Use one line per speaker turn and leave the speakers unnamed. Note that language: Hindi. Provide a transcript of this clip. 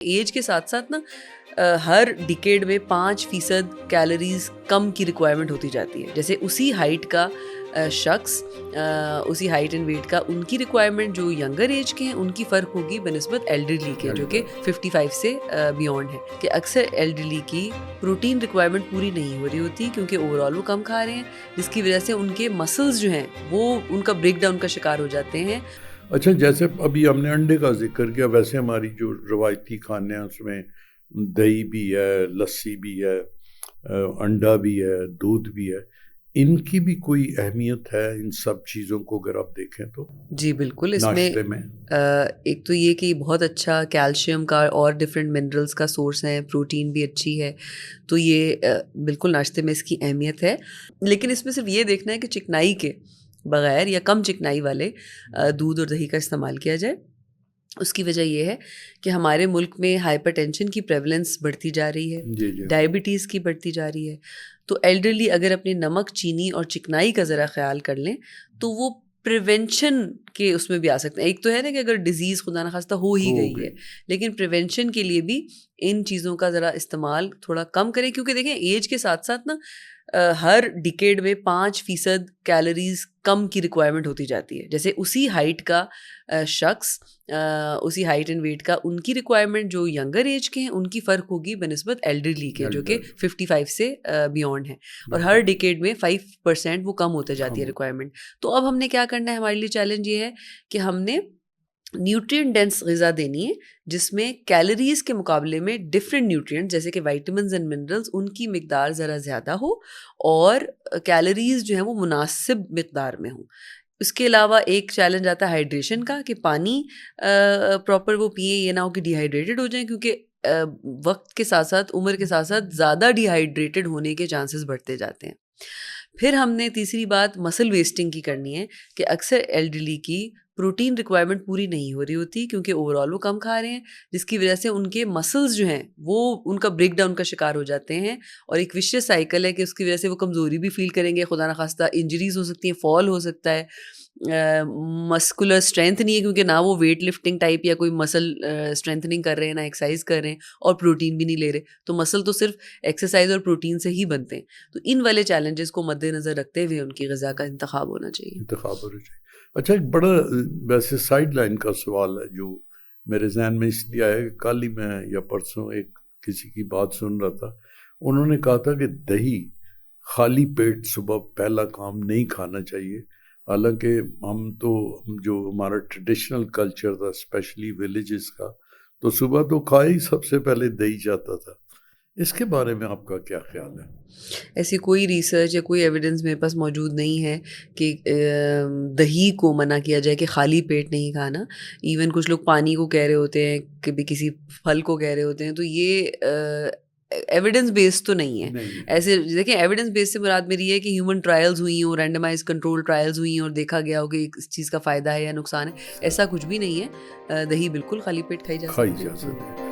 एज के साथ साथ ना हर डिकेड में 5% कैलोरीज कम की रिक्वायरमेंट होती जाती है। जैसे उसी हाइट का शख्स उसी हाइट एंड वेट का उनकी रिक्वायरमेंट जो यंगर एज के हैं उनकी फ़र्क होगी बनस्बत एल्डरली के जो कि 55 से बियॉन्ड है। कि अक्सर एल्डरली की प्रोटीन रिक्वायरमेंट पूरी नहीं हो रही होती क्योंकि ओवरऑल वो कम खा रहे हैं, जिसकी वजह से उनके मसल्स जो हैं वो उनका ब्रेक डाउन का शिकार हो जाते हैं।
अच्छा, जैसे अभी हमने अंडे का जिक्र किया, वैसे हमारी जो रवायती खाने हैं उसमें दही भी है, लस्सी भी है, अंडा भी है, दूध भी है। इनकी भी कोई अहमियत है इन सब चीज़ों को अगर आप देखें तो?
जी बिल्कुल,
नाश्ते में
एक तो ये कि बहुत अच्छा कैल्शियम का और डिफरेंट मिनरल्स का सोर्स है, प्रोटीन भी अच्छी है, तो ये बिल्कुल नाश्ते में इसकी अहमियत है। लेकिन इसमें सिर्फ ये देखना है कि चिकनाई के बगैर या कम चिकनाई वाले दूध और दही का इस्तेमाल किया जाए। उसकी वजह ये है कि हमारे मुल्क में हाइपरटेंशन की प्रेवलेंस बढ़ती जा रही है,
जी जी
डायबिटीज़ की बढ़ती जा रही है। तो एल्डरली अगर अपने नमक, चीनी और चिकनाई का ज़रा ख्याल कर लें तो वो प्रिवेंशन के उसमें भी आ सकते हैं। एक तो है ना कि अगर डिज़ीज़ खुदा न खास्ता हो ही गई है, लेकिन प्रिवेंशन के लिए भी इन चीज़ों का ज़रा इस्तेमाल थोड़ा कम करें, क्योंकि देखें एज के साथ साथ ना हर डिकेड में 5% कैलोरीज कम की रिक्वायरमेंट होती जाती है। जैसे उसी हाइट का शख्स उसी हाइट एंड वेट का उनकी रिक्वायरमेंट जो यंगर एज के हैं उनकी फ़र्क होगी बनस्बत एल्डरली के जो कि 55 से बियॉन्ड है। और हर डिकेड में 5% वो कम होते जाती है रिक्वायरमेंट। तो अब हमने क्या करना है, हमारे लिए चैलेंज ये है कि हमने न्यूट्रिएंट डेंस ग़िज़ा देनी है जिसमें कैलोरीज़ के मुकाबले में डिफरेंट न्यूट्रिएंट्स जैसे कि विटामिन्स एंड मिनरल्स उनकी मिकदार ज़रा ज़्यादा हो और कैलोरीज़ जो हैं वो मुनासिब मिकदार में हो। उसके अलावा एक चैलेंज आता है हाइड्रेशन का कि पानी प्रॉपर वो पिए, ये ना हो कि डिहाइड्रेटेड हो जाएं, क्योंकि वक्त के साथ साथ उम्र के साथ साथ ज़्यादा डिहाइड्रेटेड होने के चांसेस बढ़ते जाते हैं। फिर हमने तीसरी बात मसल वेस्टिंग की करनी है कि अक्सर एल्डरली की प्रोटीन रिक्वायरमेंट पूरी नहीं हो रही होती क्योंकि ओवरऑल वो कम खा रहे हैं, जिसकी वजह से उनके मसल्स जो हैं वो उनका ब्रेक डाउन का शिकार हो जाते हैं और एक विशियस साइकिल है कि उसकी वजह से वो कमज़ोरी भी फील करेंगे, खुदा न खास्ता इंजरीज हो सकती हैं, फॉल हो सकता है, मस्कुलर स्ट्रेंथ नहीं है क्योंकि ना वो वेट लिफ्टिंग टाइप या कोई मसल स्ट्रेंथनिंग कर रहे हैं, ना एक्सरसाइज कर रहे हैं और प्रोटीन भी नहीं ले रहे, तो मसल तो सिर्फ एक्सरसाइज और प्रोटीन से ही बनते हैं। तो इन वाले चैलेंजेस को मद्देनज़र रखते हुए उनकी ग़िज़ा का इंतखाब होना चाहिए।
अच्छा, एक बड़ा वैसे साइड लाइन का सवाल है जो मेरे जहन में इसलिए आया कि कल ही मैं या परसों एक किसी की बात सुन रहा था। उन्होंने कहा था कि दही खाली पेट सुबह पहला काम नहीं खाना चाहिए। हालांकि जो हमारा ट्रेडिशनल कल्चर था स्पेशली विलेजेस का, तो सुबह तो खा ही सबसे पहले दही जाता था। इसके बारे में आपका क्या ख्याल है?
ऐसी कोई रिसर्च या कोई एविडेंस मेरे पास मौजूद नहीं है कि दही को मना किया जाए कि खाली पेट नहीं खाना। इवन कुछ लोग पानी को कह रहे होते हैं, कभी किसी फल को कह रहे होते हैं, तो ये एविडेंस बेस्ड तो नहीं है। ऐसे देखिए, एविडेंस बेस्ड से मुराद मेरी है कि ह्यूमन ट्रायल्स हुई हों, रैंडमाइज कंट्रोल ट्रायल्स हुई हैं और देखा गया हो कि इस चीज़ का फ़ायदा है या नुकसान है, ऐसा कुछ भी नहीं है। दही बिल्कुल खाली पेट खाई जा सकती है।